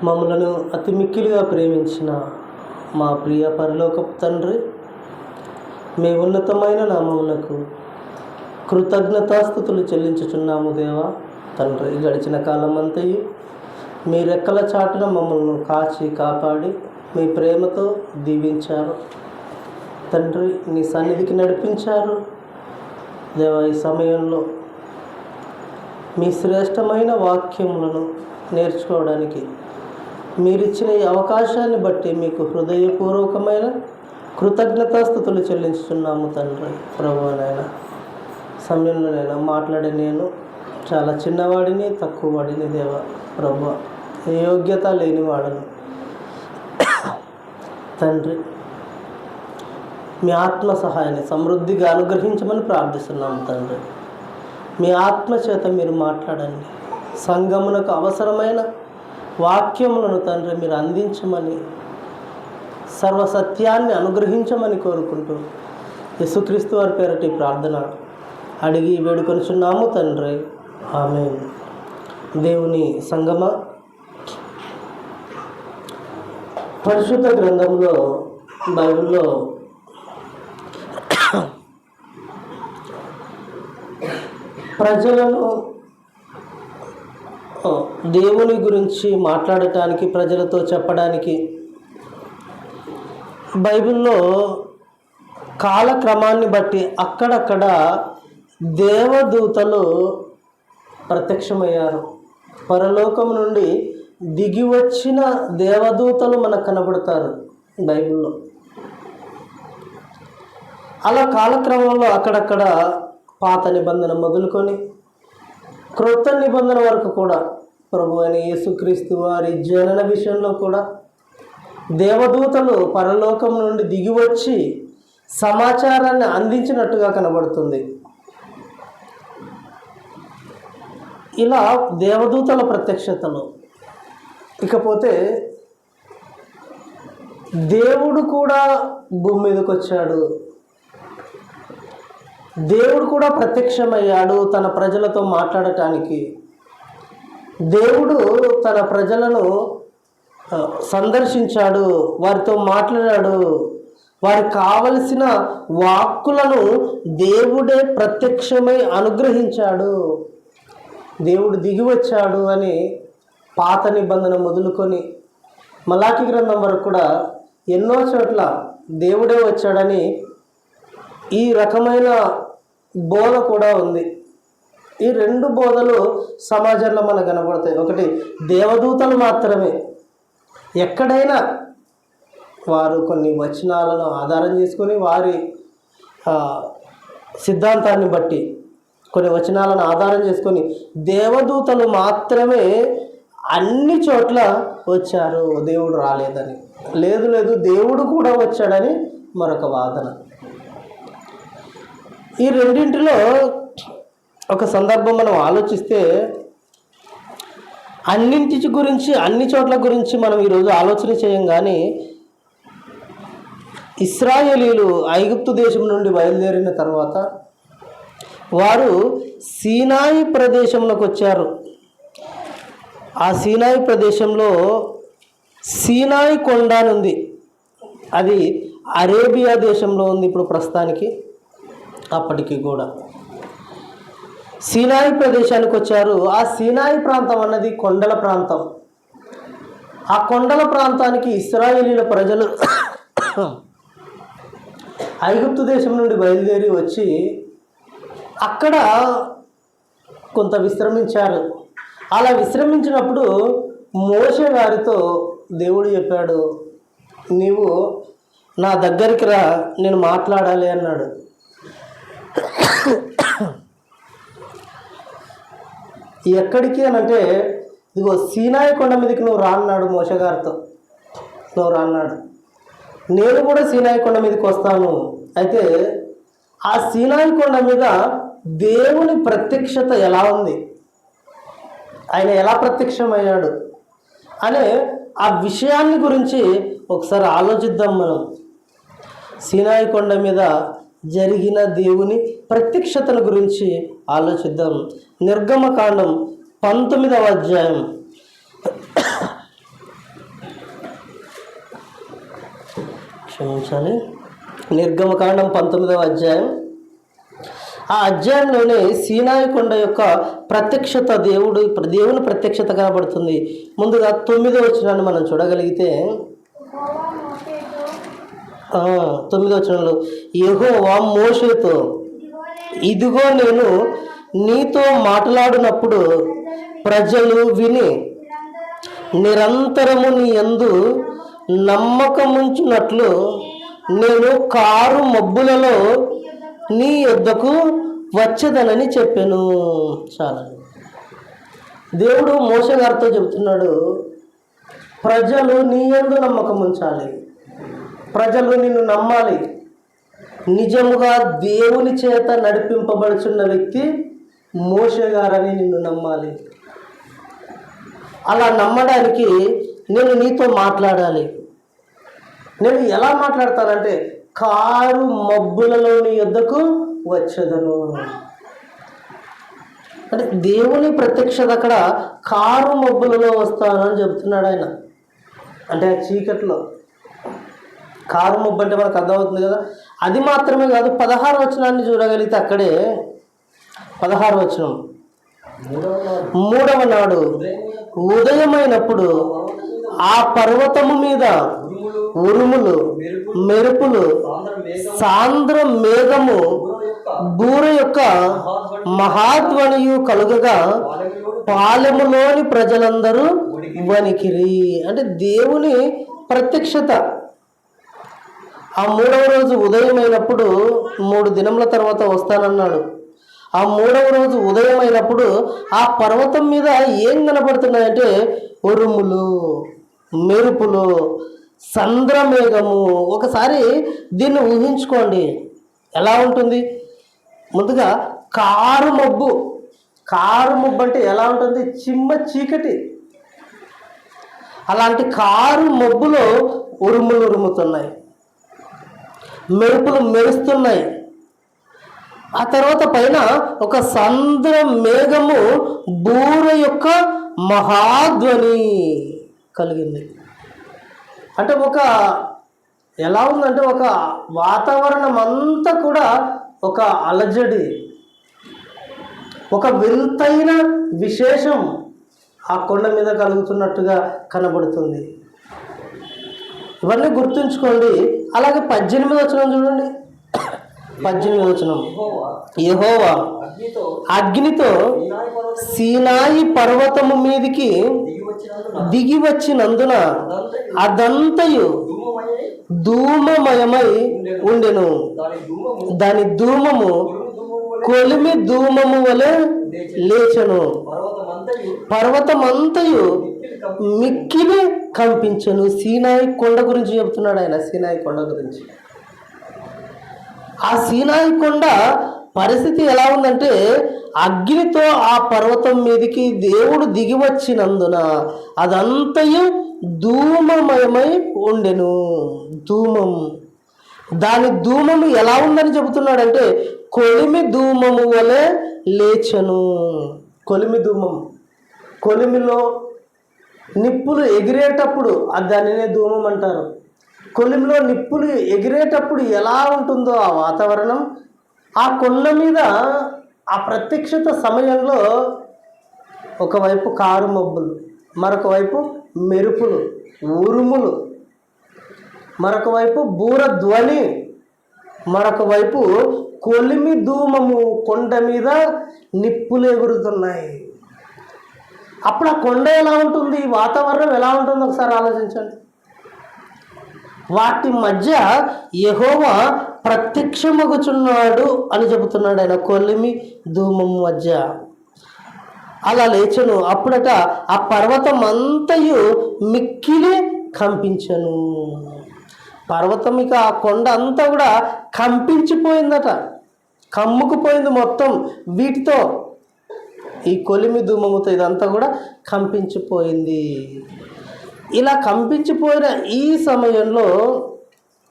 మమ్మలను అతి మిక్కిలిగా ప్రేమించిన మా ప్రియ పరలోకపు తండ్రి, మీ ఉన్నతమైన నామమునకు కృతజ్ఞతాస్తుతులు చెల్లించుచున్నాము దేవా. తండ్రి, గడిచిన కాలమంతయు మీ రెక్కల చాటున మమ్మల్ని కాచి కాపాడి మీ ప్రేమతో దీవించారు తండ్రి. నీ సన్నిధికి నడిపించారు దేవా. ఈ సమయంలో మీ శ్రేష్టమైన వాక్యములను నేర్చుకోవడానికి మీరిచ్చిన ఈ అవకాశాన్ని బట్టి మీకు హృదయపూర్వకమైన కృతజ్ఞతాస్తుతులు చెల్లించుతున్నాము తండ్రి. ప్రభువనైనా సమయంలోనైనా మాట్లాడే నేను చాలా చిన్నవాడిని, తక్కువ వాడిని దేవా. ప్రభు, ఏ యోగ్యత లేనివాడను తండ్రి. మీ ఆత్మ సహాయాన్ని సమృద్ధిగా అనుగ్రహించమని ప్రార్థిస్తున్నాము తండ్రి. మీ ఆత్మ చేత మీరు మాట్లాడండి. సంఘమునకు అవసరమైన వాక్యములను తండ్రి మీరు అందించమని, సర్వసత్యాన్ని అనుగ్రహించమని కోరుకుంటూ యేసుక్రీస్తు వారి పేరటి ప్రార్థన అడిగి వేడుకొనుచున్నాము తండ్రి. ఆమేన్. దేవుని సంగమ, పరిశుద్ధ గ్రంథంలో బైబిల్లో ప్రజలను దేవుని గురించి మాట్లాడటానికి, ప్రజలతో చెప్పడానికి బైబిల్లో కాలక్రమాన్ని బట్టి అక్కడక్కడ దేవదూతలు ప్రత్యక్షమయ్యారు. పరలోకం నుండి దిగి వచ్చిన దేవదూతలు మనకు కనబడతారు బైబిల్లో. అలా కాలక్రమంలో అక్కడక్కడ పాత నిబంధన మొదలుకొని క్రొత్త నిబంధన వరకు కూడా ప్రభు అయిన యేసుక్రీస్తు వారి జనన విషయంలో కూడా దేవదూతలు పరలోకం నుండి దిగి వచ్చి సమాచారాన్ని అందించినట్టుగా కనబడుతుంది. ఇలా దేవదూతల ప్రత్యక్షతలు. ఇకపోతే దేవుడు కూడా భూమి మీదకి వచ్చాడు. దేవుడు కూడా ప్రత్యక్షమయ్యాడు తన ప్రజలతో మాట్లాడటానికి. దేవుడు తన ప్రజలను సందర్శించాడు, వారితో మాట్లాడాడు. వారికి కావలసిన వాక్కులను దేవుడే ప్రత్యక్షమై అనుగ్రహించాడు. దేవుడు దిగి వచ్చాడు అని పాత నిబంధన మొదలుకొని మలాకి గ్రంథం వరకు కూడా ఎన్నో చోట్ల దేవుడే వచ్చాడని ఈ రకమైన బోధ కూడా ఉంది. ఈ రెండు బోధలు సమాజంలో మనకు కనబడతాయి. ఒకటి, దేవదూతలు మాత్రమే. ఎక్కడైనా వారు కొన్ని వచనాలను ఆధారం చేసుకొని వారి సిద్ధాంతాన్ని బట్టి కొన్ని వచనాలను ఆధారం చేసుకొని దేవదూతలు మాత్రమే అన్ని చోట్ల వచ్చారు, దేవుడు రాలేదని. లేదు లేదు, దేవుడు కూడా వచ్చాడని మరొక వాదన. ఈ రెండింటిలో ఒక సందర్భం మనం ఆలోచిస్తే అన్నింటి గురించి, అన్ని చోట్ల గురించి మనం ఈరోజు ఆలోచన చేయం. కానీ ఇశ్రాయేలీలు ఐగుప్తు దేశం నుండి బయలుదేరిన తర్వాత వారు సీనాయి ప్రదేశంలోకి వచ్చారు. ఆ సీనాయి ప్రదేశంలో సీనాయి కొండ ఉంది. అది అరేబియా దేశంలో ఉంది ఇప్పుడు ప్రస్తుతానికి. అప్పటికి కూడా సీనాయి ప్రదేశానికి వచ్చారు. ఆ సీనాయి ప్రాంతం అన్నది కొండల ప్రాంతం. ఆ కొండల ప్రాంతానికి ఇశ్రాయేలీల ప్రజలు ఐగుప్తు దేశం నుండి బయలుదేరి వచ్చి అక్కడ కొంత విశ్రమించారు. అలా విశ్రమించినప్పుడు మోషే గారితో దేవుడు చెప్పాడు, నీవు నా దగ్గరికి రా, నేను మాట్లాడాలి అన్నాడు. ఎక్కడికి అని అంటే, ఇదిగో సీనాయి కొండ మీదకి నువ్వు రా అన్నాడు మోషే గారితో. నువ్వు రా అన్నాడు. నేను కూడా సీనాయి కొండ మీదకి వస్తాను. అయితే ఆ సీనాయి కొండ మీద దేవుని ప్రత్యక్షత ఎలా ఉంది, ఆయన ఎలా ప్రత్యక్షమయ్యాడు అనే ఆ విషయాన్ని గురించి ఒకసారి ఆలోచిద్దాం. మనం సీనాయి కొండ మీద జరిగిన దేవుని ప్రత్యక్షతల గురించి ఆలోచిద్దాం. నిర్గమకాండం 19వ అధ్యాయం క్షమించాలి, నిర్గమకాండం 19వ అధ్యాయం. ఆ అధ్యాయంలోనే సీనాయి కొండ యొక్క ప్రత్యక్షత, దేవుని ప్రత్యక్షత కనబడుతుంది. ముందుగా 9వ వచనాన్ని మనం చూడగలిగితే, 9వ వచనంలో యెహోవా మోషేతో, ఇదిగో నేను నీతో మాట్లాడినప్పుడు ప్రజలు విని నిరంతరము నీ యందు నమ్మకముంచున్నట్లు నేను కారు మబ్బులలో నీ యొద్దకు వచ్చేదనని చెప్పాను. చాలా దేవుడు మోషే గారితో చెబుతున్నాడు, ప్రజలు నీ యందు నమ్మకం ఉంచాలి, ప్రజలు నిన్ను నమ్మాలి. నిజముగా దేవుని చేత నడిపింపబడుచున్న వ్యక్తి మోషే గారని నిన్ను నమ్మాలి. అలా నమ్మడానికి నేను నీతో మాట్లాడాలి. నేను ఎలా మాట్లాడతానంటే కారు మబ్బులలోని యొద్దకు వచ్చేదను. అంటే దేవుని ప్రత్యక్షత అక్కడ కారు మబ్బులలో వస్తాను అని చెబుతున్నాడు ఆయన. అంటే చీకట్లో కారు మబ్బు అంటే మనకు అర్థమవుతుంది కదా. అది మాత్రమే కాదు, 16వ వచనాన్ని చూడగలిగితే అక్కడే 16వ వచనం, 3వ నాడు ఉదయమైనప్పుడు ఆ పర్వతము మీద ఉరుములు, మెరుపులు, సాంద్ర మేఘము, బూర యొక్క మహాధ్వనియు కలుగగా పాలెములోని ప్రజలందరూ వణికిరి. అంటే దేవుని ప్రత్యక్షత. ఆ 3వ రోజు ఉదయమైనప్పుడు 3 దినముల తర్వాత వస్తానన్నాడు. ఆ 3వ రోజు ఉదయమైనప్పుడు ఆ పర్వతం మీద ఏం కనపడుతున్నాయంటే ఉరుములు, మెరుపులు, సంద్రమేఘము. ఒకసారి దీన్ని ఊహించుకోండి ఎలా ఉంటుంది. ముందుగా కారు మబ్బు అంటే ఎలా ఉంటుంది, చిమ్మ చీకటి. అలాంటి కారు మబ్బులో ఉరుములు ఉరుముతున్నాయి, మెరుపులు మెరుస్తున్నాయి. ఆ తర్వాత పైన ఒక సంద్ర మేఘము, బూర యొక్క మహాధ్వని కలిగింది. అంటే ఎలా ఉందంటే ఒక వాతావరణం అంతా కూడా ఒక అలజడి, ఒక వింతైన విశేషం ఆ కొండ మీద కలుగుతున్నట్టుగా కనబడుతుంది. ఇవన్నీ గుర్తుంచుకోండి. అలాగే 18వ వచనం చూడండి. 18వ వచనం, యెహోవా అగ్నితో సీనాయి పర్వతము మీదికి దిగి వచ్చినందున అదంతయు ధూమమయమై ఉండెను. దాని ధూమము కొలిమి ధూమము వలె లేచెను. పర్వతమంతయు మిక్కిలి కంపించెను. సీనాయి కొండ గురించి చెబుతున్నాడు ఆయన. సీనాయి కొండ గురించి. ఆ సీనాయి కొండ పరిస్థితి ఎలా ఉందంటే అగ్నితో ఆ పర్వతం మీదకి దేవుడు దిగి వచ్చినందున అదంతయు ధూమమయమై ఉండెను. ధూమం, దాని ధూమము ఎలా ఉందని చెబుతున్నాడంటే కొలిమి ధూమము వలె లేచెను. కొలిమి ధూమం, కొలిమిలో నిప్పులు ఎగిరేటప్పుడు దానినే ధూమం అంటారు. కొలిమిలో నిప్పులు ఎగిరేటప్పుడు ఎలా ఉంటుందో ఆ వాతావరణం, ఆ కొండ మీద ఆ ప్రత్యక్షత సమయంలో ఒకవైపు కారు మబ్బులు, మరొక వైపు మెరుపులు, ఉరుములు, మరొక వైపు బూర ధ్వని, మరొక వైపు కొలిమి ధూమము, కొండ మీద నిప్పులు ఎగురుతున్నాయి. అప్పుడు ఆ కొండ ఎలా ఉంటుంది, వాతావరణం ఎలా ఉంటుందో ఒకసారి ఆలోచించండి. వాటి మధ్య యెహోవా ప్రత్యక్షమగుచున్నాడు అని చెబుతున్నాడు ఆయన. కొలిమి ధూమం మధ్య అలా లేచెను. అప్పుడట ఆ పర్వతం అంతయు మిక్కిలి కంపించెను. పర్వతం, ఇక ఆ కొండ అంతా కూడా కంపించిపోయిందట, కమ్ముకుపోయింది మొత్తం వీటితో. ఈ కొలిమి ధూమముతో ఇదంతా కూడా కంపించిపోయింది. ఇలా కంపించిపోయిన ఈ సమయంలో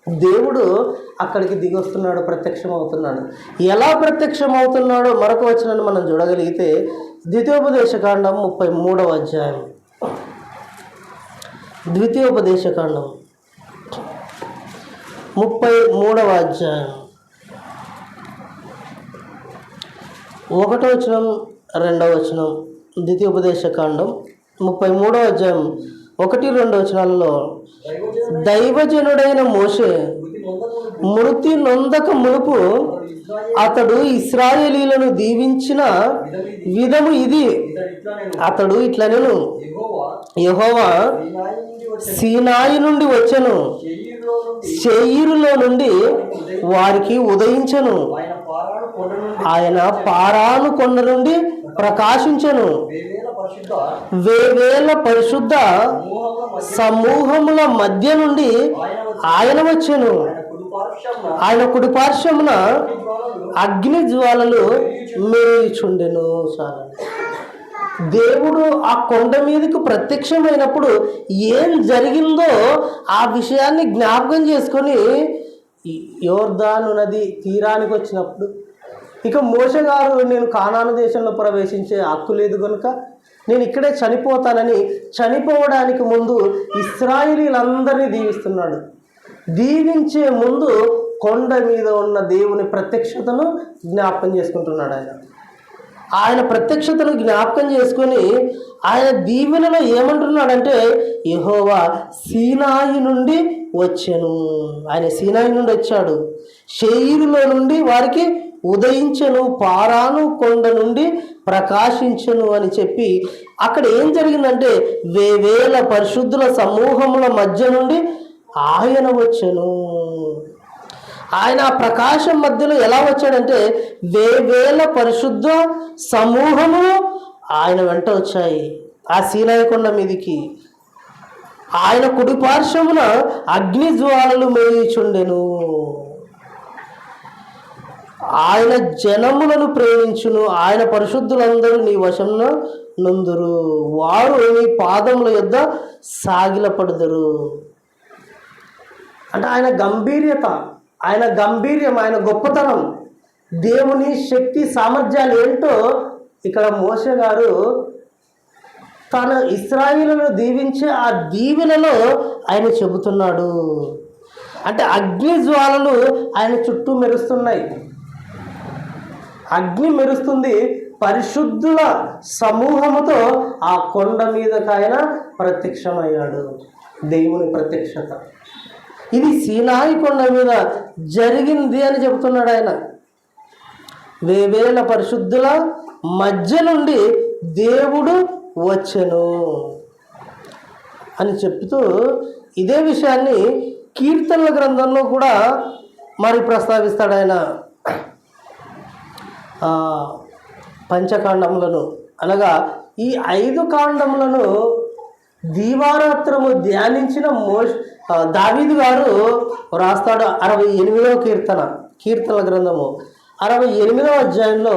దేవుడు అక్కడికి దిగి వస్తున్నాడు, ప్రత్యక్షమవుతున్నాడు. ఎలా ప్రత్యక్షమవుతున్నాడో మరొక వచనాన్ని మనం చూడగలిగితే ద్వితీయోపదేశకాండం 33వ అధ్యాయం. ద్వితీయోపదేశకాండం 33వ అధ్యాయం 1వ వచనం 2వ వచనం, ద్వితీయోపదేశకాండం 33వ అధ్యాయం 1-2 వచనాలలో, దైవజనుడైన మోషే మృతి నొందక మునుపు అతడు ఇశ్రాయేలీలను దీవించిన విధము ఇది. అతడు ఇట్లనెను, యెహోవా సీనాయి నుండి వచ్చెను, శేయీరులో నుండి వారికి ఉదయించెను, ఆయన పారాను కొండ నుండి ప్రకాశించెను, వేవేల పరిశుద్ధ సమూహముల మధ్య నుండి ఆయన వచ్చెను, ఆయన కుడిపార్శ్వమున అగ్ని జ్వాలలు మేయుచుండెను. దేవుడు ఆ కొండ మీదకు ప్రత్యక్షమైనప్పుడు ఏం జరిగిందో ఆ విషయాన్ని జ్ఞాపకం చేసుకొని యోర్దాను నది తీరానికి వచ్చినప్పుడు, ఇక మోషే గారు నేను కానాను దేశంలో ప్రవేశించే హక్కు లేదు కనుక నేను ఇక్కడే చనిపోతానని చనిపోవడానికి ముందు ఇశ్రాయేలీలందరినీ దీవిస్తున్నాడు. దీవించే ముందు కొండ మీద ఉన్న దేవుని ప్రత్యక్షతను జ్ఞాపకం చేసుకుంటున్నాడు. ఆయన ప్రత్యక్షతను జ్ఞాపకం చేసుకొని ఆయన దీవెనలో ఏమంటున్నాడంటే, యెహోవా సీనాయి నుండి వచ్చెను, ఆయన సీనాయి నుండి వచ్చాడు, శేయీరులో నుండి వారికి ఉదయించెను, పారాను కొండ నుండి ప్రకాశించెను అని చెప్పి అక్కడ ఏం జరిగిందంటే వేవేల పరిశుద్ధుల సమూహముల మధ్య నుండి ఆయన వచ్చెను. ఆయన ప్రకాశం మధ్యలో ఎలా వచ్చాడంటే వేవేల పరిశుద్ధ సమూహము ఆయన వెంట వచ్చాయి ఆ సీనాయి కొండ మీదికి. ఆయన కుడిపార్శ్వమున అగ్ని జ్వాలలు మేయుచుండెను. ఆయన జనములను ప్రేమించును, ఆయన పరిశుద్ధులందరూ నీ వశంలో నుందురు, వారు నీ పాదముల యొద్ద సాగిలపడుదురు. అంటే ఆయన గంభీర్యత, ఆయన గంభీర్యం, ఆయన గొప్పతనం, దేవుని శక్తి సామర్థ్యాలు ఏంటో ఇక్కడ మోషే గారు తన ఇశ్రాయేలును దీవించే ఆ దీవెనలో ఆయన చెబుతున్నాడు. అంటే అగ్ని జ్వాలలు ఆయన చుట్టూ మెరుస్తున్నాయి, అగ్ని మెరుస్తుంది, పరిశుద్ధుల సమూహముతో ఆ కొండ మీదకి ఆయన ప్రత్యక్షమయ్యాడు. దేవుని ప్రత్యక్షత ఇది సీనాయి కొండ మీద జరిగింది అని చెబుతున్నాడు ఆయన. వేవేల పరిశుద్ధుల మధ్య నుండి దేవుడు వచ్చెను అని చెప్తూ ఇదే విషయాన్ని కీర్తనల గ్రంథంలో కూడా మరి ప్రస్తావిస్తాడు ఆయన. పంచకాండములను అనగా ఈ 5 కాండములను దీవారాత్రము ధ్యానించిన దావీదు గారు రాస్తాడు. 68వ కీర్తనల గ్రంథము 68వ అధ్యాయంలో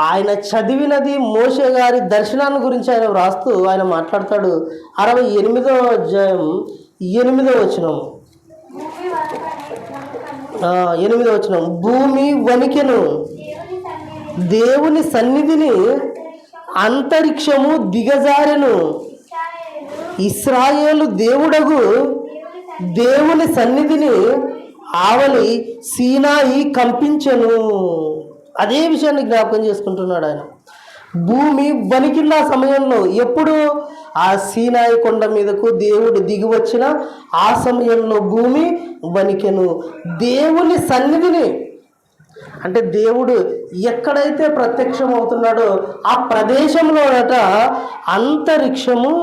ఆయన చదివినది మోషే గారి దర్శనాన్ని గురించి ఆయన వ్రాస్తూ ఆయన మాట్లాడతాడు. 68వ అధ్యాయం 8వ వచనం, 8వ వచనం, భూమి వణికెను, దేవుని సన్నిధిని అంతరిక్షము దిగజారెను, ఇశ్రాయేలు దేవుడగు దేవుని సన్నిధిని ఆవలి సీనాయి కంపించెను. అదే విషయాన్ని జ్ఞాపకం చేసుకుంటున్నాడు ఆయన. భూమి వణికిన సమయంలో, ఎప్పుడు ఆ సీనాయి కొండ మీదకు దేవుడు దిగి వచ్చిన ఆ సమయంలో భూమి వణికెను. దేవుని సన్నిధిని అంటే దేవుడు ఎక్కడైతే ప్రత్యక్షం అవుతున్నాడో ఆ ప్రదేశంలోనట అంతరిక్షము,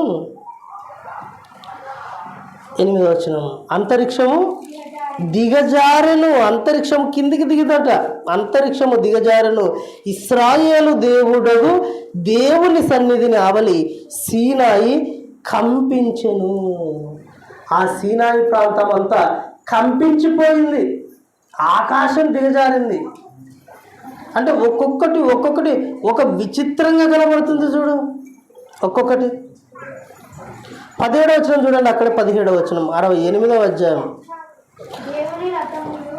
8వ వచనం, అంతరిక్షము దిగజారెను, అంతరిక్షం కిందికి దిగుదట, అంతరిక్షము దిగజారెను, ఇశ్రాయేలు దేవుడగు దేవుని సన్నిధిని ఆవలి సీనాయి కంపించెను. ఆ సీనాయి ప్రాంతం అంతా కంపించిపోయింది, ఆకాశం దిగజారింది. అంటే ఒక్కొక్కటి ఒక విచిత్రంగా కనబడుతుంది చూడు, ఒక్కొక్కటి. 17వ వచనం చూడండి, అక్కడ 17వ వచనం 68వ అధ్యాయం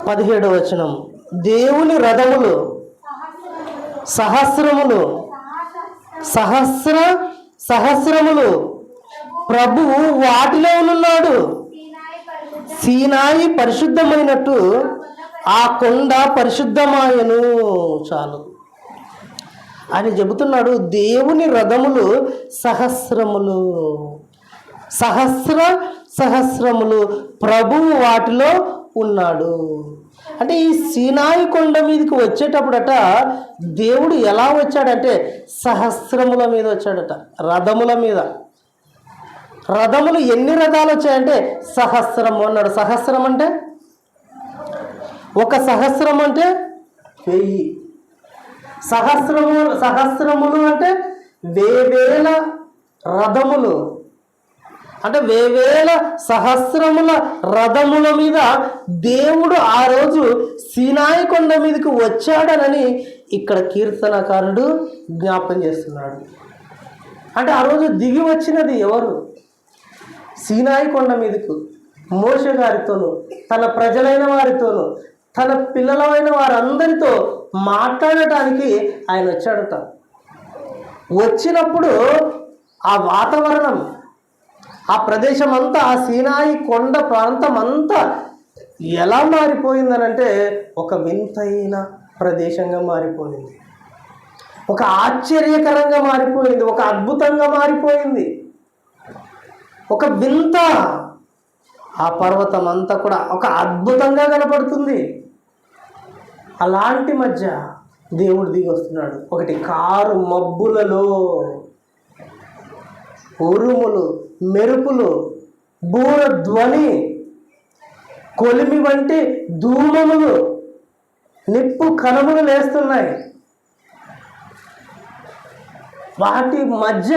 17వ వచనం, దేవుని రథములు సహస్రములు ప్రభువు వాటిలో ఉన్నాడు, సీనాయి పరిశుద్ధమైనట్టు ఆ కొండ పరిశుద్ధమాయను. చాలు అని చెబుతున్నాడు. దేవుని రథములు సహస్రములు, సహస్రములు, ప్రభువు వాటిలో ఉన్నాడు. అంటే ఈ సీనాయి కొండ మీదకి వచ్చేటప్పుడట దేవుడు ఎలా వచ్చాడంటే సహస్రముల మీద వచ్చాడట, రథముల మీద. రథములు ఎన్ని రథాలు వచ్చాయంటే సహస్రము అన్నాడు. సహస్రం అంటే ఒక సహస్రం అంటే 1000. సహస్రములు అంటే వేవేల రథములు, అంటే వేవేల సహస్రముల రథముల మీద దేవుడు ఆ రోజు సీనాయి కొండ మీదకి వచ్చాడనని ఇక్కడ కీర్తనకారుడు జ్ఞాపం చేస్తున్నాడు. అంటే ఆ రోజు దిగి వచ్చినది ఎవరు? సీనాయి కొండ మీదకు మోషే గారితోనూ తన ప్రజలైన వారితోనూ తన పిల్లలైన వారందరితో మాట్లాడటానికి ఆయన వచ్చాడట. వచ్చినప్పుడు ఆ వాతావరణం, ఆ ప్రదేశం అంతా, ఆ సీనాయి కొండ ప్రాంతం అంతా ఎలా మారిపోయిందనంటే ఒక వింతైన ప్రదేశంగా మారిపోయింది, ఒక ఆశ్చర్యకరంగా మారిపోయింది, ఒక అద్భుతంగా మారిపోయింది, ఒక వింత. ఆ పర్వతం అంతా కూడా ఒక అద్భుతంగా కనపడుతుంది. అలాంటి మధ్య దేవుడు దిగి వస్తున్నాడు. ఒకటి కారు మబ్బులలో ఉరుములు, మెరుపులు, బూర ధ్వని, కొలిమి వంటి ధూమములు, నిప్పు కణములు లేస్తున్నాయి. వాటి మధ్య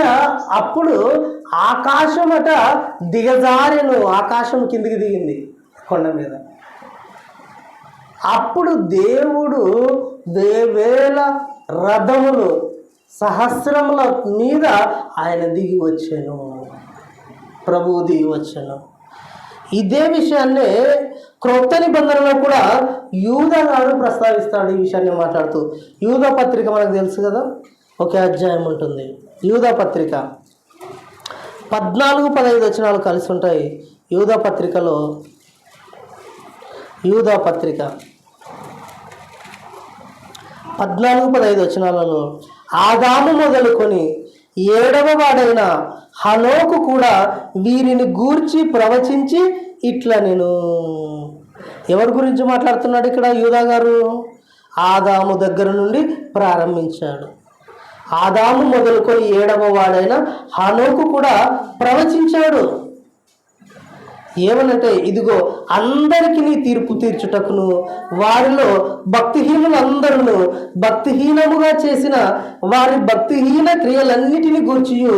అప్పుడు ఆకాశం అట దిగజారెను, ఆకాశం కిందికి దిగింది కొండ మీద. అప్పుడు దేవుడు వేవేల రథములు సహస్రముల మీద ఆయన దిగి వచ్చాను, ప్రభువు దిగి వచ్చాను. ఇదే విషయాన్నే క్రొత్త నిబంధనలో కూడా యూదా గారు ప్రస్తావిస్తాడు. ఈ విషయాన్ని మాట్లాడుతూ, యూదా పత్రిక మనకు తెలుసు కదా, ఒకే అధ్యాయం ఉంటుంది. యూదా పత్రిక 14-15 వచనాలు కలిసి ఉంటాయి. యూదా పత్రికలో, యూదా పత్రిక 14-15 వచనాలలో ఆదాము మొదలుకొని 7వ వాడైన హనోకు కూడా వీరిని గూర్చి ప్రవచించి ఇట్లా నేను. ఎవరి గురించి మాట్లాడుతున్నాడు ఇక్కడ యూదా గారు? ఆదాము దగ్గర నుండి ప్రారంభించాడు. ఆదాము మొదలుకొని 7వ వాడైన హనోకు కూడా ప్రవచించాడు. ఏమనంటే, ఇదిగో అందరికీ తీర్పు తీర్చుటకును వారిలో భక్తిహీనులందరూ భక్తిహీనముగా చేసిన వారి భక్తిహీన క్రియలన్నిటిని గూర్చియు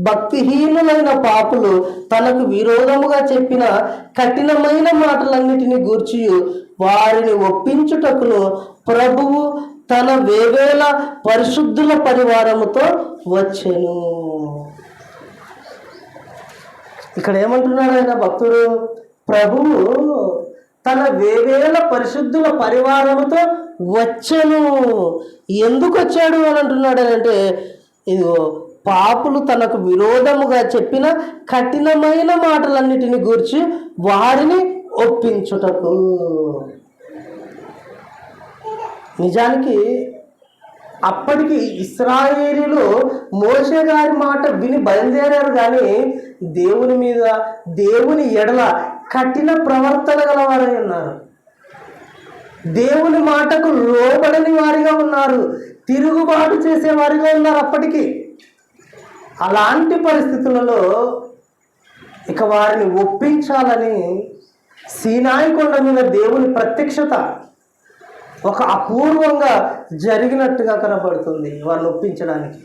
భక్తిహీనులైన పాపులు తనకు విరోధముగా చెప్పిన కఠినమైన మాటలన్నిటిని గూర్చియు వారిని ఒప్పించుటకును ప్రభువు తన వేవేల పరిశుద్ధుల పరివారముతో వచ్చెను. ఇక్కడ ఏమంటున్నాడు ఆయన భక్తుడు? ప్రభువు తన వేవేల పరిశుద్ధుల పరివారముతో వచ్చెను. ఎందుకు వచ్చాడు అని అంటున్నాడు అంటే, ఇదిగో పాపులు తనకు విరోధముగా చెప్పిన కఠినమైన మాటలన్నిటిని గూర్చి వారిని ఒప్పించుటకు. నిజానికి అప్పటికి ఇశ్రాయేలీలు మోషే గారి మాట విని బయలుదేరారు, కానీ దేవుని మీద, దేవుని ఎడల కఠిన ప్రవర్తన గలవారై ఉన్నారు. దేవుని మాటకు లోబడని వారిగా ఉన్నారు, తిరుగుబాటు చేసేవారిగా ఉన్నారు అప్పటికి. అలాంటి పరిస్థితులలో ఇక వారిని ఒప్పించాలని సీనాయి కొండ మీద దేవుని ప్రత్యక్షత ఒక అపూర్వంగా జరిగినట్టుగా కనబడుతుంది. వారిని ఒప్పించడానికి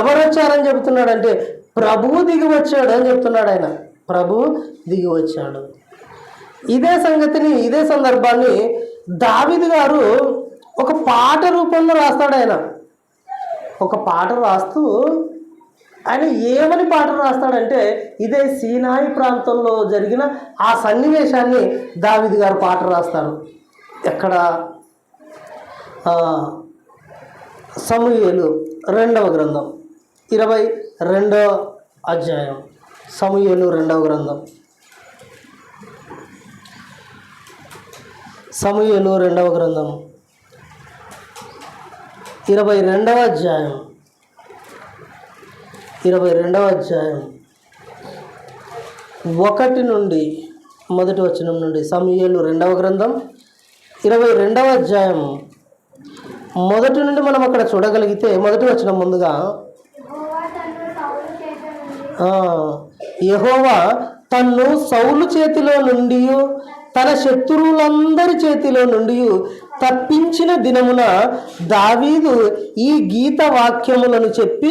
ఎవరు వచ్చారని చెబుతున్నాడంటే, ప్రభువు దిగి వచ్చాడు అని చెప్తున్నాడు ఆయన. ప్రభువు దిగి వచ్చాడు. ఇదే సంగతిని, ఇదే సందర్భాన్ని దావీదు గారు ఒక పాట రూపంలో రాస్తాడు. ఆయన ఒక పాట రాస్తూ ఆయన ఏమని పాట రాస్తాడంటే, ఇదే సీనాయి ప్రాంతంలో జరిగిన ఆ సన్నివేశాన్ని దావీదు గారు పాట రాస్తారు. ఎక్కడ? సమూయేలు 2వ గ్రంథం 22వ అధ్యాయం. సమూయేలు 2వ గ్రంథం సమూయేలు రెండవ గ్రంథం 22వ అధ్యాయం 1 నుండి మొదటి వచనం నుండి. సమూయేలు రెండవ గ్రంథం 22వ అధ్యాయం మొదటి నుండి మనం అక్కడ చూడగలిగితే మొదటి వచనం ముందుగా యెహోవా తన్ను సౌలు చేతిలో నుండి తన శత్రువులందరి చేతిలో నుండి తప్పించిన దినమున దావీదు ఈ గీత వాక్యములను చెప్పి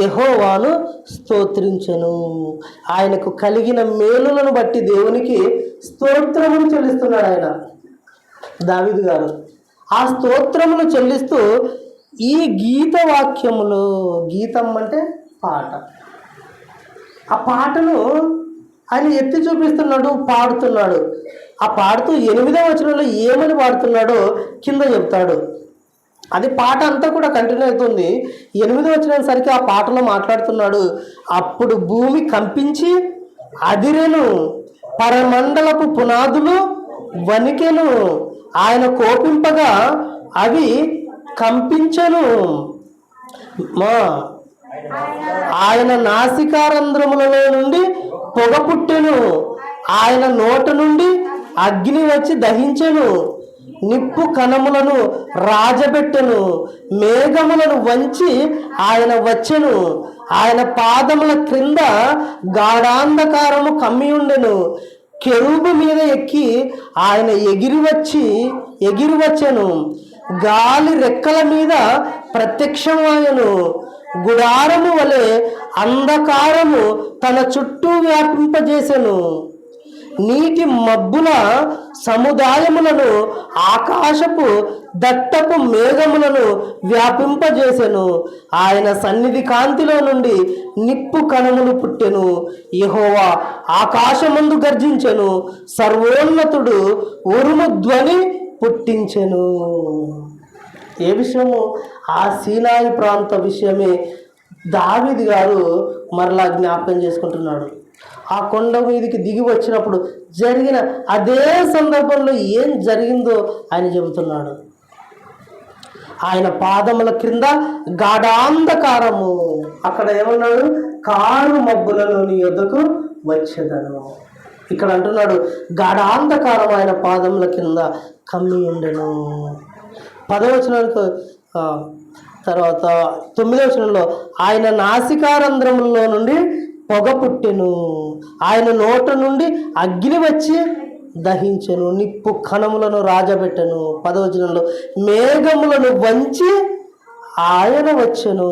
యెహోవాను స్తోత్రించెను. ఆయనకు కలిగిన మేలులను బట్టి దేవునికి స్తోత్రములు చెల్లిస్తున్నాడు ఆయన దావీదు గారు. ఆ స్తోత్రములు చెల్లిస్తూ ఈ గీత వాక్యములు, గీతం అంటే పాట, ఆ పాటను ఆయన ఎత్తి చూపిస్తున్నాడు, పాడుతున్నాడు. ఆ పాడుతూ 8వ వచనంలో ఏమని పాడుతున్నాడో కింద చెప్తాడు. అది పాట అంతా కూడా కంటిన్యూ అవుతుంది. 8వ వచనం సరికి ఆ పాటలో మాట్లాడుతున్నాడు. అప్పుడు భూమి కంపించి అదిరెను, పరమండలపు పునాదులు వణికెను, ఆయన కోపింపగా అవి కంపించను, ఆయన నాసికారంధ్రములలో నుండి పొగ పుట్టెను, ఆయన నోట నుండి అగ్ని వచ్చి దహించెను, నిప్పు కణములను రాజబెట్టెను, మేఘములను వంచి ఆయన వచ్చెను, ఆయన పాదముల క్రింద గాఢాంధకారము కమ్మి ఉండెను, కెరూబు మీద ఎక్కి ఆయన ఎగిరి వచ్చెను, గాలి రెక్కల మీద ప్రత్యక్షమాయను, గుడారము వలె అంధకారము తన చుట్టూ వ్యాపింపజేసెను, నీటి మబ్బుల సముదాయములను ఆకాశపు దట్టపు మేఘములను వ్యాపింపజేసెను, ఆయన సన్నిధి కాంతిలో నుండి నిప్పు కణములు పుట్టెను, యెహోవా ఆకాశమందు గర్జించెను, సర్వోన్నతుడు ఉరుము ధ్వని పుట్టించెను. ఏ విషయము? ఆ సీనాయి ప్రాంత విషయమే దావీదు గారు మరలా జ్ఞాపకం చేసుకుంటున్నాడు. ఆ కొండ మీదకి దిగి వచ్చినప్పుడు జరిగిన అదే సందర్భంలో ఏం జరిగిందో ఆయన చెబుతున్నాడు. ఆయన పాదముల క్రింద గాఢాంధకారము, అక్కడ ఏమన్నాడు? కారు మబ్బులలో నీ యొద్దకు వచ్చేదను. ఇక్కడ అంటున్నాడు గాఢాంధకారం ఆయన పాదముల కింద కమ్మి ఉండెను. 10వ వచనానికి తర్వాత 9వ వచనంలో ఆయన నాసికారంధ్రములలో నుండి పొగ పుట్టెను, ఆయన నోట నుండి అగ్ని వచ్చి దహించెను, నిప్పు కణములను రాజబెట్టెను. 10వ వచనంలో మేఘములను వంచి ఆయన వచ్చెను,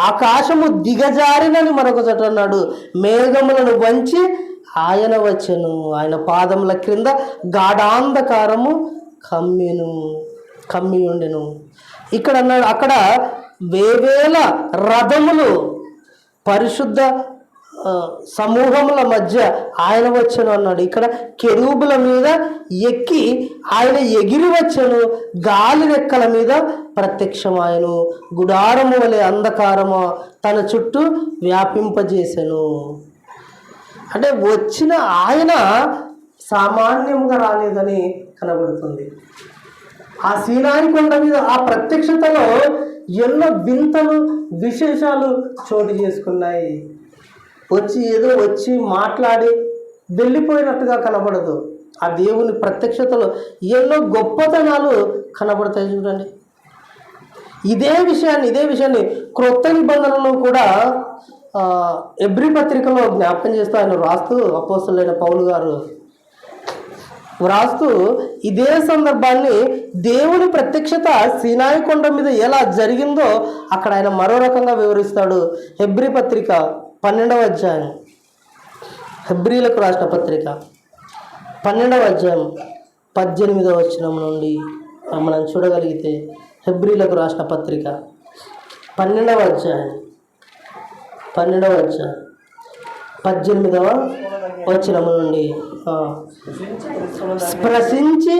ఆకాశము దిగజారినని మరొక చోట అన్నాడు, మేఘములను వంచి ఆయన వచ్చెను, ఆయన పాదముల క్రింద గాఢాంధకారము కమ్మి ఉండెను. ఇక్కడ అన్నాడు, అక్కడ వేవేల రథములు పరిశుద్ధ సమూహముల మధ్య ఆయన వచ్చెను అన్నాడు. ఇక్కడ కెరూబుల మీద ఎక్కి ఆయన ఎగిరి వచ్చెను, గాలి రెక్కల మీద ప్రత్యక్షమాయను, గుడారము వలె అంధకారము తన చుట్టూ వ్యాపింపజేసెను. అంటే వచ్చిన ఆయన సామాన్యంగా రాలేదని కనబడుతుంది. ఆ సీనాయి కొండ మీద ఆ ప్రత్యక్షతలో ఎన్నో వింతలు విశేషాలు చోటు చేసుకున్నాయి. వచ్చి మాట్లాడి వెళ్ళిపోయినట్టుగా కనబడదు. ఆ దేవుని ప్రత్యక్షతలో ఎన్నో గొప్పతనాలు కనబడతాయి. చూడండి, ఇదే విషయాన్ని క్రొత్త నిబంధనలో కూడా ఎబ్రీ పత్రికలో జ్ఞాపకం చేస్తూ ఆయన రాస్తూ, అపోస్తలుడైన పౌలు గారు వ్రాస్తూ ఇదే సందర్భాన్ని దేవుని ప్రత్యక్షత సీనాయి కొండ మీద ఎలా జరిగిందో అక్కడ ఆయన మరో రకంగా వివరిస్తాడు. హెబ్రీ పత్రిక 12వ అధ్యాయం, హెబ్రీలకు రాసిన పత్రిక 12వ అధ్యాయం 18వ వచనం నుండి మనం చూడగలిగితే, హెబ్రీలకు రాసిన పత్రిక 12వ అధ్యాయం 18వ వచనం నుండి, స్పృశించి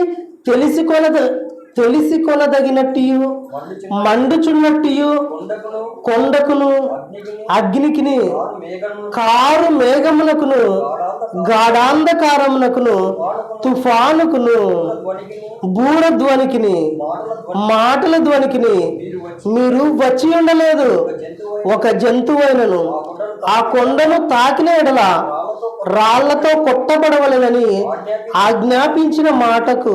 తెలిసికొనదగినట్టు మండుచున్నట్టు కొండకును అగ్నికిని కారు మేఘములకును గాఢాంధకారమునకును తుఫానుకును బూర ధ్వనికిని మాటల ధ్వనికిని మీరు వచ్చి ఉండలేదు. ఒక జంతువైనను ఆ కొండను తాకిన ఎడల రాళ్లతో కొట్టబడవలెనని ఆజ్ఞాపించిన మాటకు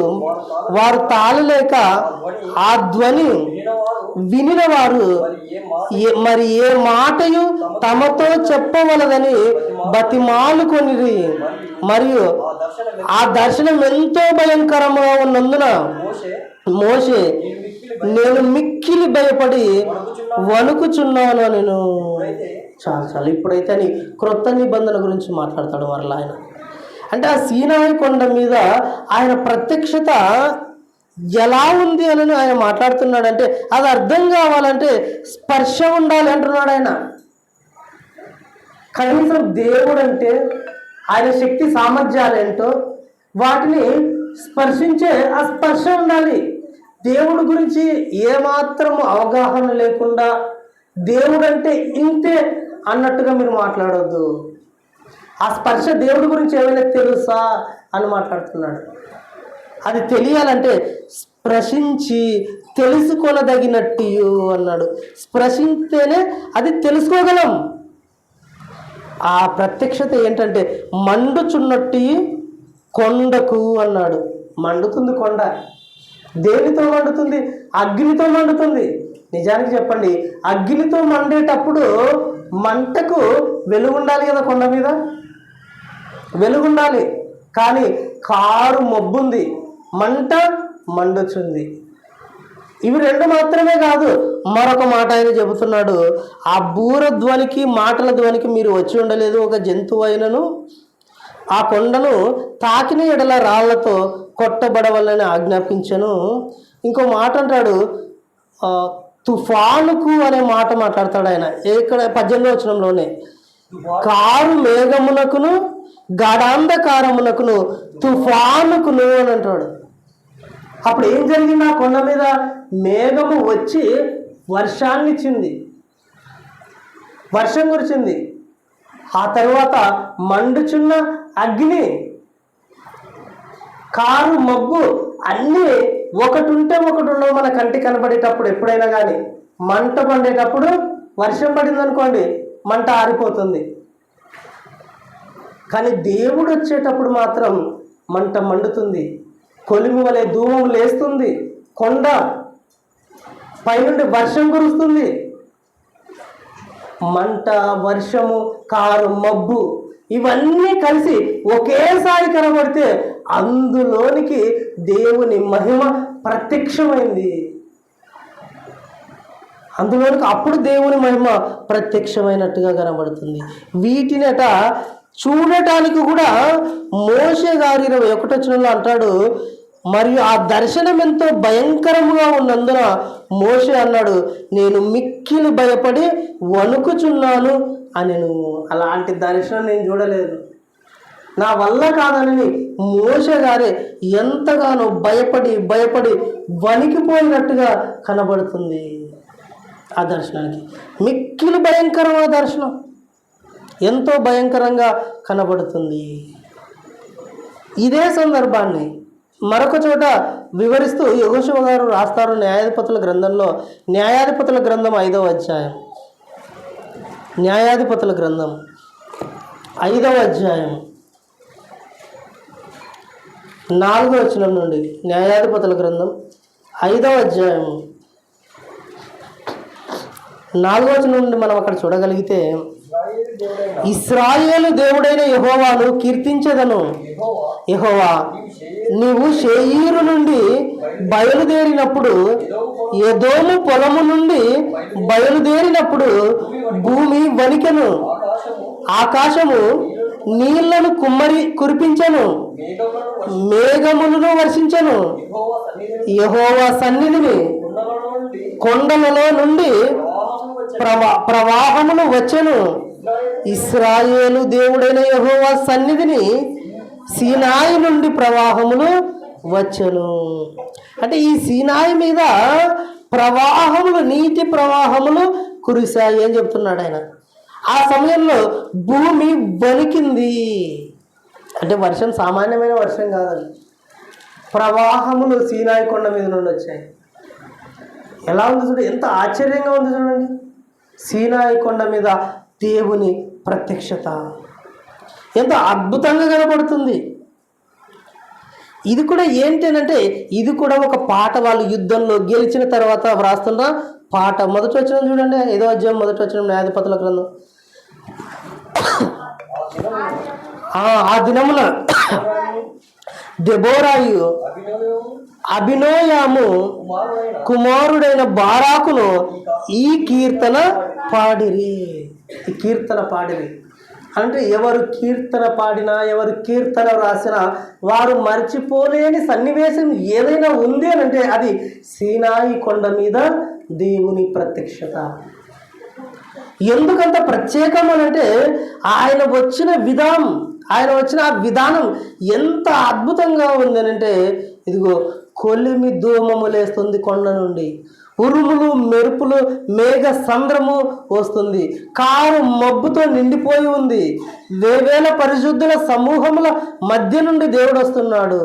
వారు తాళలేక ఆ ధ్వని వినిన వారు మరి ఏ మాటయు తమతో చెప్పవలదని బతిమాలుకొనిరి. మరియు ఆ దర్శనం ఎంతో భయంకరంగా ఉన్నందున మోషే నేను మిక్కిలి భయపడి వణుకుచున్నాను నేను. చాలా ఇప్పుడైతే అని క్రొత్త నిబంధన గురించి మాట్లాడతాడు మరలా ఆయన. అంటే ఆ సీనాయి కొండ మీద ఆయన ప్రత్యక్షత ఎలా ఉంది అని ఆయన మాట్లాడుతున్నాడంటే అది అర్థం కావాలంటే స్పర్శ ఉండాలి అంటున్నాడు ఆయన. కనీసం దేవుడు అంటే ఆయన శక్తి సామర్థ్యాలు ఏంటో వాటిని స్పర్శించే ఆ స్పర్శ ఉండాలి. దేవుడి గురించి ఏమాత్రం అవగాహన లేకుండా దేవుడు అంటే ఇంతే అన్నట్టుగా మీరు మాట్లాడొద్దు. ఆ స్పర్శ దేవుడి గురించి ఏమైనా తెలుసా అని మాట్లాడుతున్నాడు. అది తెలియాలంటే స్పృశించి తెలుసుకొనదగినట్టు అన్నాడు. స్పృశిస్తేనే అది తెలుసుకోగలం. ఆ ప్రత్యక్షత ఏంటంటే మండుచున్నట్టు కొండకు అన్నాడు. మండుతుంది కొండ. దేనితో మండుతుంది? అగ్నితో మండుతుంది. నిజానికి చెప్పండి, అగ్నితో మండేటప్పుడు మంటకు వెలుగుండాలి కదా, కొండ మీద వెలుగుండాలి. కానీ కారు మబ్బుంది, మంట మండుచుంది. ఇవి రెండు మాత్రమే కాదు, మరొక మాట ఆయన చెబుతున్నాడు. ఆ బూర ధ్వనికి మాటల ధ్వనికి మీరు వచ్చి ఉండలేదు. ఒక జంతువు అయినను ఆ కొండను తాకిన ఎడల రాళ్లతో కొట్టబడవలని ఆజ్ఞాపించను. ఇంకో మాట అంటాడు, తుఫానుకు అనే మాట మాట్లాడతాడు ఆయన. ఇక్కడ 18వ వచనంలోనే కారు మేఘమునకును గాఢాంధకారమునకును తుఫానుకును అని అంటాడు. అప్పుడు ఏం జరిగింది? ఆ కొండ మీద మేఘము వచ్చి వర్షాన్ని ఇచ్చింది, వర్షం కురిచింది. ఆ తర్వాత మండుచున్న అగ్ని, కారు మబ్బు అన్నీ ఒకటి ఉంటే ఒకటి ఉండవు మన కంటి కనబడేటప్పుడు. ఎప్పుడైనా కానీ మంట పండేటప్పుడు వర్షం పడింది అనుకోండి, మంట ఆరిపోతుంది. కానీ దేవుడు వచ్చేటప్పుడు మాత్రం మంట మండుతుంది, కొలిమి వలె ధూమం లేస్తుంది, కొండ పైనుండి వర్షం కురుస్తుంది. మంట, వర్షము, కారు, మబ్బు ఇవన్నీ కలిసి ఒకేసారి కనబడితే అందులోనికి దేవుని మహిమ ప్రత్యక్షమైంది. అందులోనికి అప్పుడు దేవుని మహిమ ప్రత్యక్షమైనట్టుగా కనబడుతుంది. వీటినట చూడటానికి కూడా మోషే గారు 21వ వచనంలో అంటాడు, మరియు ఆ దర్శనం ఎంతో భయంకరముగా ఉన్నందున మోషే అన్నాడు, నేను మిక్కిలి భయపడి వణుకుచున్నాను అని. అలాంటి దర్శనం నేను చూడలేదు, నా వల్ల కాదని మోషే గారే ఎంతగానో భయపడి భయపడి వణికిపోయినట్టుగా కనబడుతుంది. ఆ దర్శనానికి మిక్కిలి భయంకరమైన దర్శనం, ఎంతో భయంకరంగా కనబడుతుంది. ఇదే సందర్భాన్ని మరొక చోట వివరిస్తూ యెహోషువ గారు రాస్తారు న్యాయాధిపతుల గ్రంథంలో. న్యాయాధిపతుల గ్రంథం 5వ అధ్యాయం, న్యాయాధిపతుల గ్రంథం 5వ అధ్యాయం 4వ వచనం నుండి. న్యాయాధిపతుల గ్రంథం 5వ అధ్యాయం 4వ వచనం నుండి మనం అక్కడ చూడగలిగితే, ఇశ్రాయేలు దేవుడైన యెహోవాను కీర్తించెదను. యెహోవా, నీవు శేయీరు నుండి బయలుదేరినప్పుడు, ఎదోము పొలము నుండి బయలుదేరినప్పుడు భూమి వణికెను, ఆకాశము నీళ్లను కురిపించెను, మేఘములను వర్షించెను. యెహోవా సన్నిధిని కొండలలో నుండి ప్రవాహములు వచ్చెను. ఇశ్రాయేలు దేవుడైన యెహోవా సన్నిధిని సీనాయి నుండి ప్రవాహములు వచ్చెను. అంటే ఈ సీనాయి మీద ప్రవాహములు, నీటి ప్రవాహములు కురిశాయి అని చెప్తున్నాడు ఆయన. ఆ సమయంలో భూమి వణికింది. అంటే వర్షం సామాన్యమైన వర్షం కాదండి, ప్రవాహములు సీనాయి కొండ మీద నుండి వచ్చాయి. ఎలా ఉంది చూడండి, ఎంత ఆశ్చర్యంగా ఉంది చూడండి. సీనాయి కొండ మీద దేవుని ప్రత్యక్షత ఎంత అద్భుతంగా కనపడుతుంది. ఇది కూడా ఏంటంటే, ఇది కూడా ఒక పాట, వాళ్ళు యుద్ధంలో గెలిచిన తర్వాత వ్రాస్తున్న పాట. మొదటి వచనం చూడండి, 5వ అధ్యాయం మొదటి వచనం, న్యాయాధిపతుల గ్రంథం. ఆ దినమున దెబోరాయు అభినోయాము కుమారుడైన బారాకును ఈ కీర్తన పాడిరి. ఈ కీర్తన పాడిరి అంటే ఎవరు కీర్తన పాడినా, ఎవరు కీర్తన రాసినా వారు మర్చిపోలేని సన్నివేశం ఏదైనా ఉంది అని అంటే అది సీనాయి కొండ మీద దేవుని ప్రత్యక్షత. ఎందుకంత ప్రత్యేకం అని అంటే ఆయన వచ్చిన విధానం ఎంత అద్భుతంగా ఉంది అని అంటే, ఇదిగో కొలిమి ధూమము లేస్తుంది కొండ నుండి, ఉరుములు మెరుపులు మేఘ సంద్రము వస్తుంది, కారు మబ్బుతో నిండిపోయి ఉంది, వేవేల పరిశుద్ధుల సమూహముల మధ్య నుండి దేవుడు వస్తున్నాడు.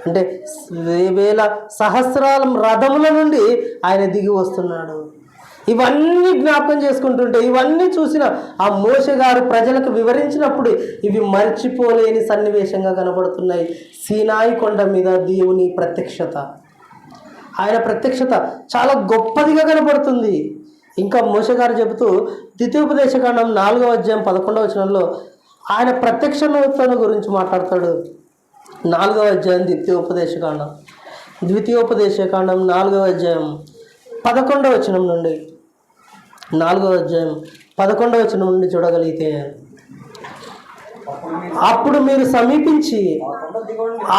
అంటే వేవేల సహస్రాల రథముల నుండి ఆయన దిగి వస్తున్నాడు. ఇవన్నీ జ్ఞాపకం చేసుకుంటుంటే, ఇవన్నీ చూసిన ఆ మోషే గారు ప్రజలకు వివరించినప్పుడు ఇవి మర్చిపోలేని సన్నివేశంగా కనబడుతున్నాయి. సీనాయి కొండ మీద దేవుని ప్రత్యక్షత, ఆయన ప్రత్యక్షత చాలా గొప్పదిగా కనపడుతుంది. ఇంకా మోషే గారు చెబుతూ ద్వితీయోపదేశకాండం 4వ అధ్యాయం 11వ వచనంలో ఆయన ప్రత్యక్షత గురించి మాట్లాడతాడు. 4వ అధ్యాయం ద్వితీయోపదేశకాండం 4వ అధ్యాయం 11వ వచనం నుండి, 4వ అధ్యాయం 11వ వచనం నుండి చూడగలిగితే, అప్పుడు మీరు సమీపించి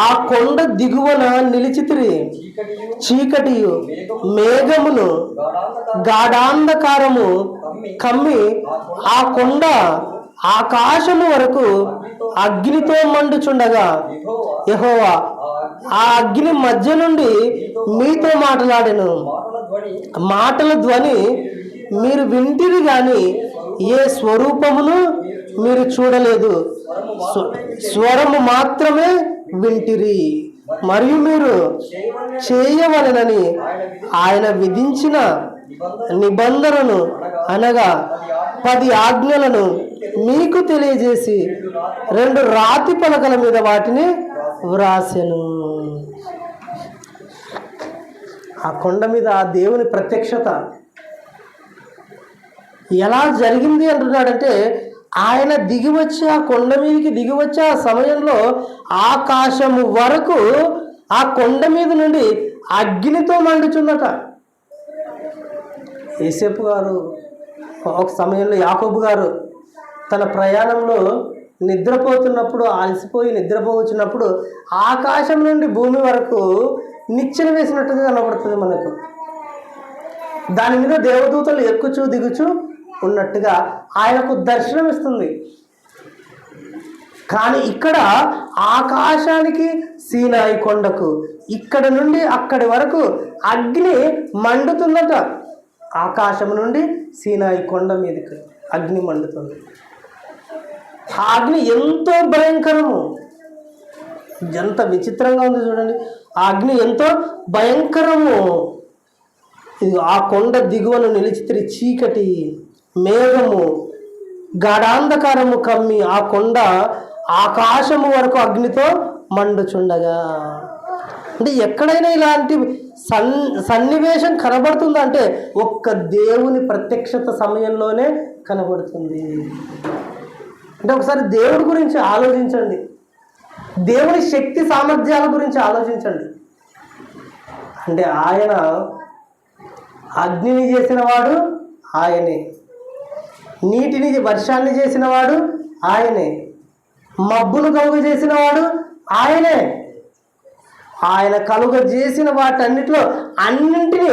ఆ కొండ దిగువన నిలిచితిరి, చీకటియు మేఘమును గాఢాంధకారము కమ్మి ఆ కొండ ఆకాశము వరకు అగ్నితో మండుచుండగా యెహోవా ఆ అగ్ని మధ్య నుండి మీతో మాటలాడెను. మాటల ధ్వని మీరు వింటిరి గాని ఏ స్వరూపమును మీరు చూడలేదు, స్వరము మాత్రమే వింటిరి. మరియు మీరు చేయవలెనని ఆయన విధించిన నిబంధనను అనగా 10 ఆజ్ఞలను మీకు తెలియజేసి 2 రాతి పలకల మీద వాటిని వ్రాసెను. ఆ కొండ మీద ఆ దేవుని ప్రత్యక్షత ఎలా జరిగింది అంటున్నాడంటే, ఆయన దిగివచ్చి ఆ కొండ మీదకి దిగివచ్చి ఆ సమయంలో ఆకాశము వరకు ఆ కొండ మీద నుండి అగ్నితో మండుచుందట. యేసేపు గారు ఒక సమయంలో, యాకోబు గారు తన ప్రయాణంలో నిద్రపోతున్నప్పుడు, అలసిపోయి నిద్రపోవచ్చినప్పుడు ఆకాశం నుండి భూమి వరకు నిచ్చెన వేసినట్టుగా కనబడుతుంది మనకు. దాని మీద దేవదూతలు ఎక్కుచూ దిగుచూ ఉన్నట్టుగా ఆయనకు దర్శనం ఇస్తుంది. కానీ ఇక్కడ ఆకాశానికి సీనాయి కొండకు ఇక్కడ నుండి అక్కడి వరకు అగ్ని మండుతుందట. ఆకాశం నుండి సీనాయి కొండ మీదకి అగ్ని మండుతుంది. ఆ అగ్ని ఎంతో భయంకరము, ఎంత విచిత్రంగా ఉంది చూడండి. ఆ అగ్ని ఎంతో భయంకరము. ఇది ఆ కొండ దిగువను నిలిచితిరి, చీకటి మేఘము గాఢాంధకారము కమ్మి ఆ కొండ ఆకాశము వరకు అగ్నితో మండుచుండగా. అంటే ఎక్కడైనా ఇలాంటి సన్నివేశం కనబడుతుందంటే ఒక్క దేవుని ప్రత్యక్షత సమయంలోనే కనబడుతుంది. అంటే ఒకసారి దేవుడి గురించి ఆలోచించండి, దేవుని శక్తి సామర్థ్యాల గురించి ఆలోచించండి. అంటే ఆయన అగ్నిని చేసిన వాడు ఆయనే, నీటిని వర్షాన్ని చేసిన వాడు ఆయనే, మబ్బును కలుగ చేసిన వాడు ఆయనే. ఆయన కలుగ చేసిన వాటన్నిటిలో అన్నింటినీ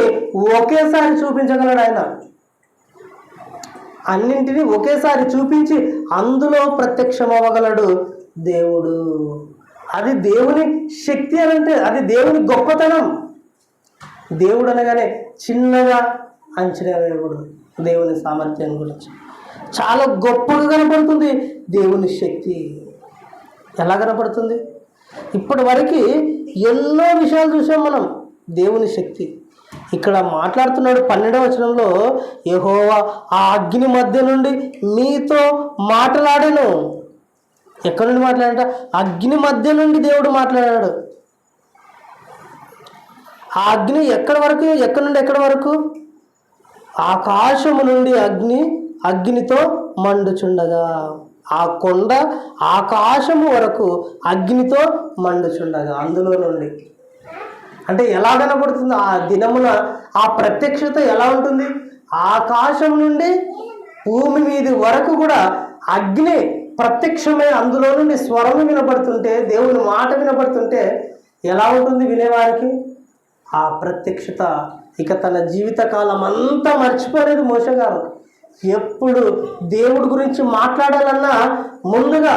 ఒకేసారి చూపించగలడు. ఆయన అన్నింటినీ ఒకేసారి చూపించి అందులో ప్రత్యక్షం అవ్వగలడు దేవుడు. అది దేవుని శక్తి అని అంటే అది దేవుని గొప్పతనం. దేవుడు అనగానే చిన్నగా అంచనా వేయకూడదు. దేవుని సామర్థ్యం గురించి చాలా గొప్పగా కనపడుతుంది దేవుని శక్తి. ఎలా కనపడుతుంది? ఇప్పటి వరకు ఎన్నో విషయాలు చూసాం మనం, దేవుని శక్తి. ఇక్కడ మాట్లాడుతున్నాడు 12వ వచనంలో, యెహోవా ఆ అగ్ని మధ్య నుండి మీతో మాట్లాడాను. ఎక్కడి నుండి మాట్లాడాట? అగ్ని మధ్య నుండి దేవుడు మాట్లాడాడు. ఆ అగ్ని ఎక్కడి వరకు? ఎక్కడి నుండి ఎక్కడి వరకు? ఆకాశము నుండి అగ్నితో మండుచుండగా. ఆ కొండ ఆకాశము వరకు అగ్నితో మండుచుండగా, అందులో నుండి. అంటే ఎలా కనబడుతుంది ఆ దినమున? ఆ ప్రత్యక్షత ఎలా ఉంటుంది? ఆకాశం నుండి భూమి మీది వరకు కూడా అగ్ని ప్రత్యక్షమై అందులో నుండి స్వరం వినపడుతుంటే, దేవుని మాట వినపడుతుంటే ఎలా ఉంటుంది వినేవారికి? ఆ ప్రత్యక్షత ఇక తన జీవితకాలం అంతా మర్చిపోలేదు మోషే గారు. ఎప్పుడు దేవుడి గురించి మాట్లాడాలన్నా ముందుగా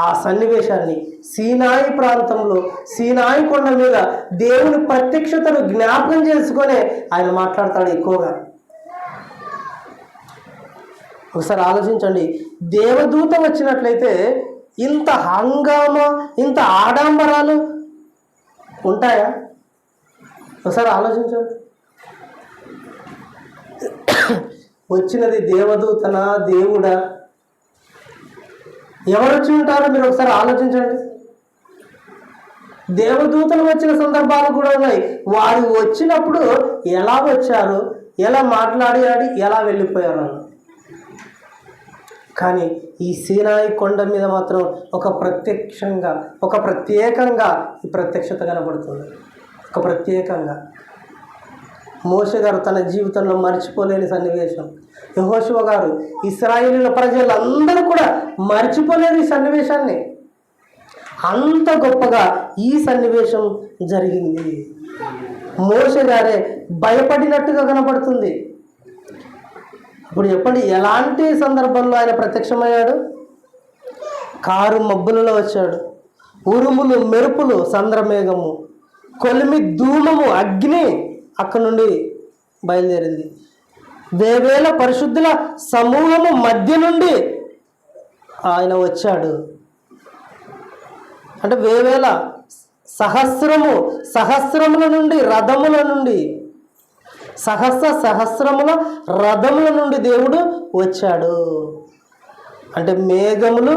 ఆ సన్నివేశాన్ని, సీనాయి ప్రాంతంలో సీనాయి కొండ మీద దేవుని ప్రత్యక్షతను జ్ఞాపకం చేసుకొని ఆయన మాట్లాడతాడు ఎక్కువగా. ఒకసారి ఆలోచించండి, దేవదూత వచ్చినట్లయితే ఇంత హంగామా, ఇంత ఆడంబరాలు ఉంటాయా? ఒకసారి ఆలోచించండి. వచ్చినది దేవదూతనా, దేవుడా? ఎవరు వచ్చి ఉంటారో మీరు ఒకసారి ఆలోచించండి. దేవదూతలు వచ్చిన సందర్భాలు కూడా ఉన్నాయి. వారు వచ్చినప్పుడు ఎలా వచ్చారు, ఎలా మాట్లాడి ఎలా వెళ్ళిపోయారు. కానీ ఈ సీనాయి కొండ మీద మాత్రం ఒక ప్రత్యేకంగా ఈ ప్రత్యక్షత కనబడుతుంది. ఒక ప్రత్యేకంగా మోషే గారు తన జీవితంలో మర్చిపోలేని సన్నివేశం. యెహోషువ గారు, ఇశ్రాయేలీయుల ప్రజలందరూ కూడా మర్చిపోలేని ఈ సన్నివేశాన్ని. అంత గొప్పగా ఈ సన్నివేశం జరిగింది. మోషే గారే భయపడినట్టుగా కనపడుతుంది. ఇప్పుడు చెప్పండి, ఎలాంటి సందర్భంలో ఆయన ప్రత్యక్షమయ్యాడు? కారు మబ్బులలో వచ్చాడు, ఉరుములు మెరుపులు, సంద్రమేఘము, కొలిమి ధూమము, అగ్ని అక్కడి నుండి బయలుదేరింది. వేవేల పరిశుద్ధుల సమూహము మధ్య నుండి ఆయన వచ్చాడు. అంటే వేవేల సహస్రముల నుండి, రథముల నుండి, సహస్రముల రథముల నుండి దేవుడు వచ్చాడు. అంటే మేఘములు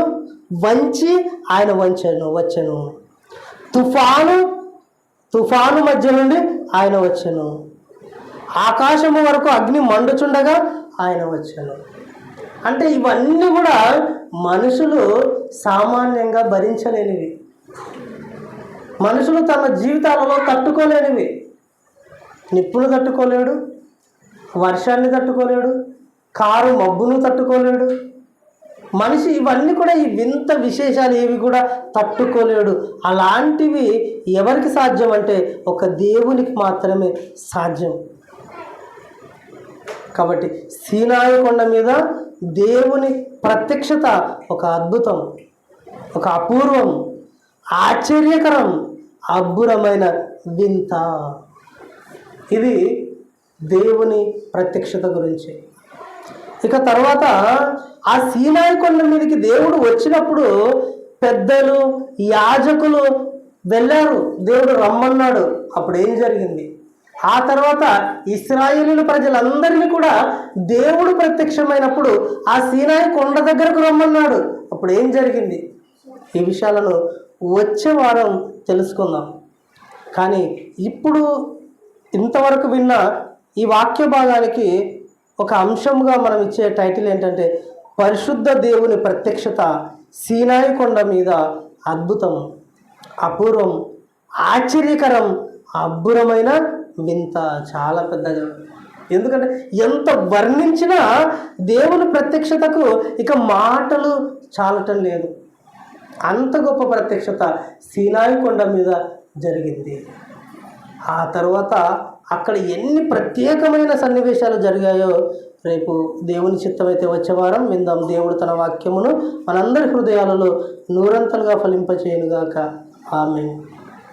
వంచి ఆయన వచ్చెను. తుఫాను మధ్య నుండి ఆయన వచ్చెను. ఆకాశము వరకు అగ్ని మండుచుండగా ఆయన వచ్చాను. అంటే ఇవన్నీ కూడా మనుషులు సామాన్యంగా భరించలేనివి, మనుషులు తమ జీవితాలలో తట్టుకోలేనివి. నిప్పును తట్టుకోలేడు, వర్షాన్ని తట్టుకోలేడు, కారు మబ్బును తట్టుకోలేడు మనిషి. ఇవన్నీ కూడా ఈ వింత విశేషాలు ఏవి కూడా తట్టుకోలేడు. అలాంటివి ఎవరికి సాధ్యం అంటే ఒక దేవునికి మాత్రమే సాధ్యం. కాబట్టి సీనాయి కొండ మీద దేవుని ప్రత్యక్షత ఒక అద్భుతం, ఒక అపూర్వం, ఆశ్చర్యకరం, అబ్బురమైన వింత. ఇది దేవుని ప్రత్యక్షత గురించి. ఇక తర్వాత ఆ సీనాయి కొండ మీదకి దేవుడు వచ్చినప్పుడు పెద్దలు, యాజకులు వెళ్ళారు, దేవుడు రమ్మన్నాడు. అప్పుడు ఏం జరిగింది? ఆ తర్వాత ఇశ్రాయేలీయుల ప్రజలందరినీ కూడా దేవుడు ప్రత్యక్షమైనప్పుడు ఆ సీనాయి కొండ దగ్గరకు రమ్మన్నాడు. అప్పుడు ఏం జరిగింది? ఈ విషయాలను వచ్చే వారం తెలుసుకుందాం. కానీ ఇప్పుడు ఇంతవరకు విన్న ఈ వాక్య భాగానికి ఒక అంశంగా మనం ఇచ్చే టైటిల్ ఏంటంటే, పరిశుద్ధ దేవుని ప్రత్యక్షత సీనాయి కొండ మీద అద్భుతం, అపూర్వం, ఆశ్చర్యకరం, అబ్బురమైన వింత. చాలా పెద్దగా, ఎందుకంటే ఎంత వర్ణించినా దేవుని ప్రత్యక్షతకు ఇక మాటలు చాలటం లేదు. అంత గొప్ప ప్రత్యక్షత సీనాయి కొండ మీద జరిగింది. ఆ తర్వాత అక్కడ ఎన్ని ప్రత్యేకమైన సన్నివేశాలు జరిగాయో రేపు దేవుని చిత్తమైతే వచ్చే వారం విందాం. దేవుడు తన వాక్యమును మనందరి హృదయాలలో నూరంతలుగా ఫలింపచేయునుగాక. ఆమేన్.